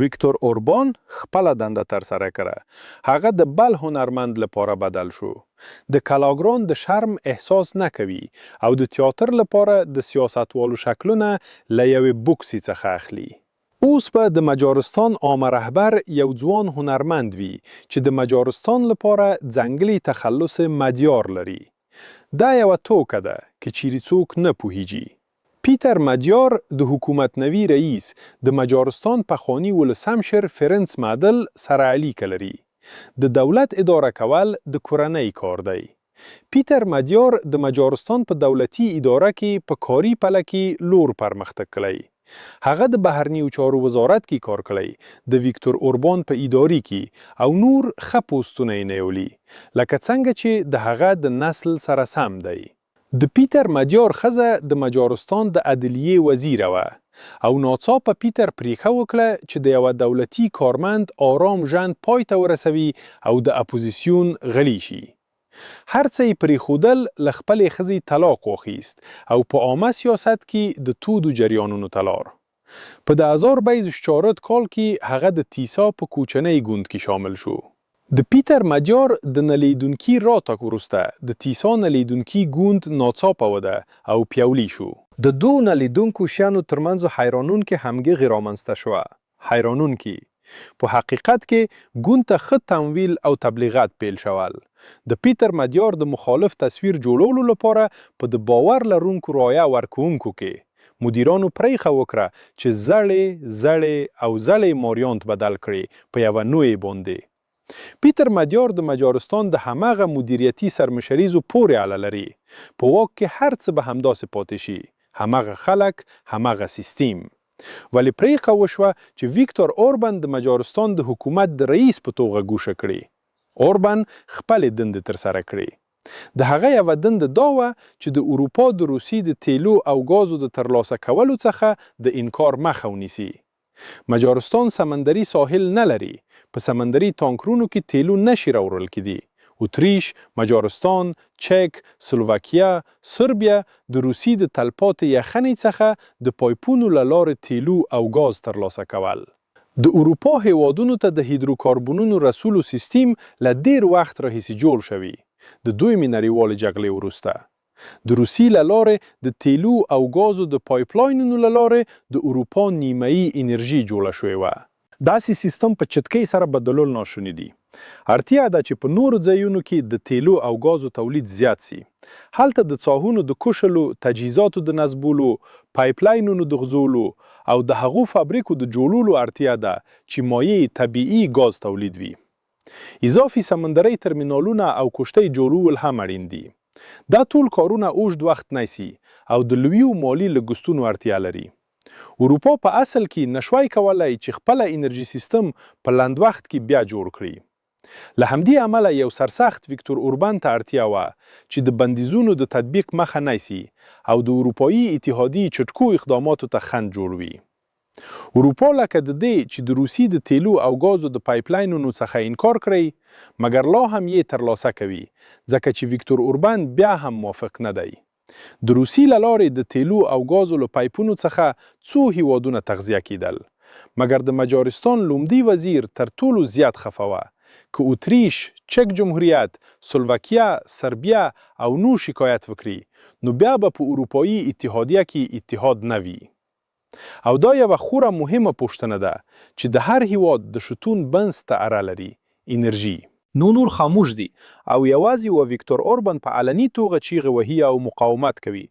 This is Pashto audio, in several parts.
ویکتور اوربان خپله دنده ترسره کړه. هغه د بل هنرمند لپاره بدل شو. د کلاګران د شرم احساس نه کوي او د تیاتر لپاره د سیاستوالو شکلونه له یوې بوکسي څخه اخلي. اوس به د مجارستان عامه رهبر یو ځوان هنرمند وي چې د مجارستان لپاره ځانګړي تخلص مدیار لري. دا یوه توکه ده که چیرې څوک نه پوهیږي. پیتر مدیار د حکومت نوی رئیس د مجارستان پخوانی ولسمشر فرنس معدل سره اړیکه لري. د دولت اداره کول د کورنۍ کار دی. پیتر مدیار د مجارستان په دولتي اداره کې په کاري پله کې لور پرمختګ کړی. هغه د بهرنیو چارو وزارت کې کار کړی، د ویکتور اوربان په اداري کې او نور ښه پوسټونه یې نیولي، لکه څنګه چې د هغه د نسل سره سم دی. د پیتر مدیار ښځه د مجارستان د عدلیې وزیره وه او ناڅاپه پیتر پریکړه وکړه چې د یوه دولتي کارمند آرام ژوند پای ته ورسوي او د اپوزیسیون غړي شي. هر څه یې پرېښودل، له خپلې ښځې طلاق واخیست او په عامه سیاست کې د تودو جریانونو ته لاړ. په 2024 کال کې هغه د تیسا په کوچنۍ ګوند کې شامل شو. د پیتر مدیار د نلیدونکي راتګ وروسته د تیسا نلیدونکي ګوند ناڅاپه وده او پیاوړي شو. د دوو نلیدونکو شیانو ترمنځ حیرانونکې همغږي رامنځته شوه. حیرانونکي په حقیقت کې ګوند ته ښه تمویل او تبلیغات پیل شول. د پیتر مدیار د مخالف تصویر جوړولو لپاره په د باور لرونکو رایه ورکوونکو کې مدیرانو پریښه وکړه چې زړې او زړې ماریانت بدل کړي په یوه نوې باندې. پیتر مدیار د مجارستان د هماغه مدیریتي سرمشریزو پورې اړه لري. په واک کې هر څه به همداسې پاتې شي، هماغه خلک، هماغه سیستم. ولی پریکړه وشوه چې ویکتور اوربان د مجارستان د حکومت د رئیس په توګه ګوښه کړي. اوربان خپلې دندې ترسره کړي. د هغه یوه دنده دا وه چې د اروپا د روسي د تیلو او ګازو د ترلاسه کولو څخه د انکار مخه ونیسي. مجارستان سمندري ساحل نه لري. په سمندري تانکرونو کې تیلو نشي راوړل کېدی. اتریش، مجارستان، چک، سلوواکیا، سربیا د روسي د تلپاتې یخنۍ څخه د پایپونو له لارې تیلو او ګاز ترلاسه کول. د اروپا هیوادونو ته د هیدروکاربونونو رسولو سیستم له ډیر وخت راهیسې جوړ شوی، د دویمې نړیوالې جګړې وروسته. د روسي له لارې د تیلو او ګازو د پایپلاینونو له لارې د اروپا نیمایي انرژي جوړه شوې وه. داسې سیستم په چټکۍ سره بدلول ناشونی دي. اړتیا ده چې په نورو ځایونو کې د تیلو او ګازو تولید زیات سي. هلته د څاهونو د کوشلو، تجهیزاتو د نصبولو، پایپلاینونو د غځولو او د هغو فابریکو د جوړولو اړتیا ده چې مایع طبیعي ګاز تولید وي. اضافي سمندري ترمینالونه او کشتۍ جوړول هم اړین دي. دا ټول کارونه اوږد وخت نیسي او د لویو مالي لګښتونو اړتیا لري. اروپا په اصل کې نشوای کولای چې خپله انرژي سیستم په لنډ وخت کې بیا جوړ کړي. له همدې امله یو سرسخت ویکتور اوربان ته اړتیا وه چې د بندیزونو د تطبیق مخه نیسي او د اروپایي اتحادیې چټکو اقداماتو ته خنډ جوړوي. اروپا لکه د دې چې د روسي د تیلو او ګازو د پایپلاینونو څخه انکار کړی، مګر لا هم یې ترلاسه کوي، ځکه چې ویکتور اوربان بیا هم موافق نه دی. د روسي له لارې د تیلو او ګازو له پایپونو څخه څو هیوادونه تغذیه کیدل، مګر د مجارستان لومړي وزیر تر ټولو زیات خفه وه که اتریش، چک جمهوریت، سلوواکیا، سربیا او نور شکایت وکړي نو بیا به په اروپایي اتحادیه کې اتحاد نه وي. او دا یوه خوره مهمه پوښتنه ده چې د هر هیواد د شتون بنس ته اړه لري، انرژي. نور خاموش دي او یوازې و ویکتور اوربان په علني توګه چیغې وهي او مقاومت کوي.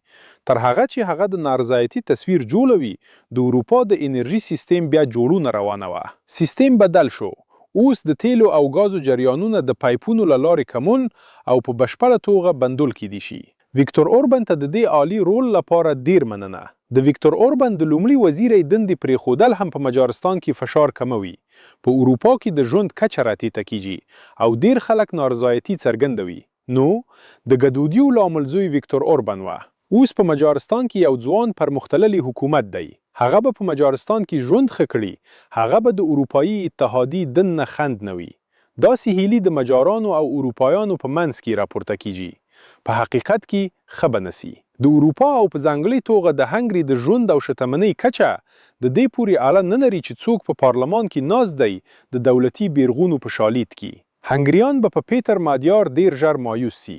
تر هغه چې هغه د نارضایتي تصویر جوړوي، د اروپا د انرژي سیستم بیا جوړونه روانه وه. سیستم بدل شو. اوس د تیلو او ګازو جریانونه د پایپونو له لارې کمون او په بشپړه توګه بندول کیدی شي. ویکتور اوربان ته د دې عالی رول لپاره ډیر مننه. د ویکتور اوربان د لومړي وزیر دندې پرېښودل هم په مجارستان کې فشار کموي. په اروپا کې د ژوند کچه راټیټه کیږي او ډیر خلک نارضایتي څرګندوي. نو د ګډوډیو لامل زوی ویکتور اوربان وه. اوس په مجارستان کې یو ځوان پرمختللی حکومت دی. هغه به په مجارستان کې ژوند ښه کړي. هغه به د اروپایي اتحادیې دننه خنډ نه وي. داسې هیلي د مجارانو او اروپایانو په منځ کې راپورته کیږي. په حقیقت کې ښه به نسي. د اروپا او په ځانګړې توګه د هنګري د ژوند او شتمنۍ کچه د دې پورې اړه نه لري چې څوک په پارلمان کې ناست دی د دولتي بیرغونو په شالید کې. هنګریان به په پیټر مادیار ډیر ژر مایوس سي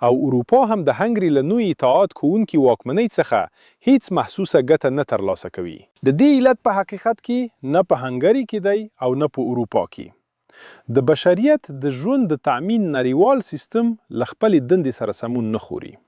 او اروپا هم د هنګري له نوې اطاعت کوونکي واکمنۍ څخه هیڅ محسوسه ګټه نه ترلاسه کوي. د دې علت په حقیقت کې نه په هنګري کې دی او نه په اروپا کې. د بشریت د ژوند د تأمین نړیوال سیستم له خپلې دندې سره سمون نه خوري.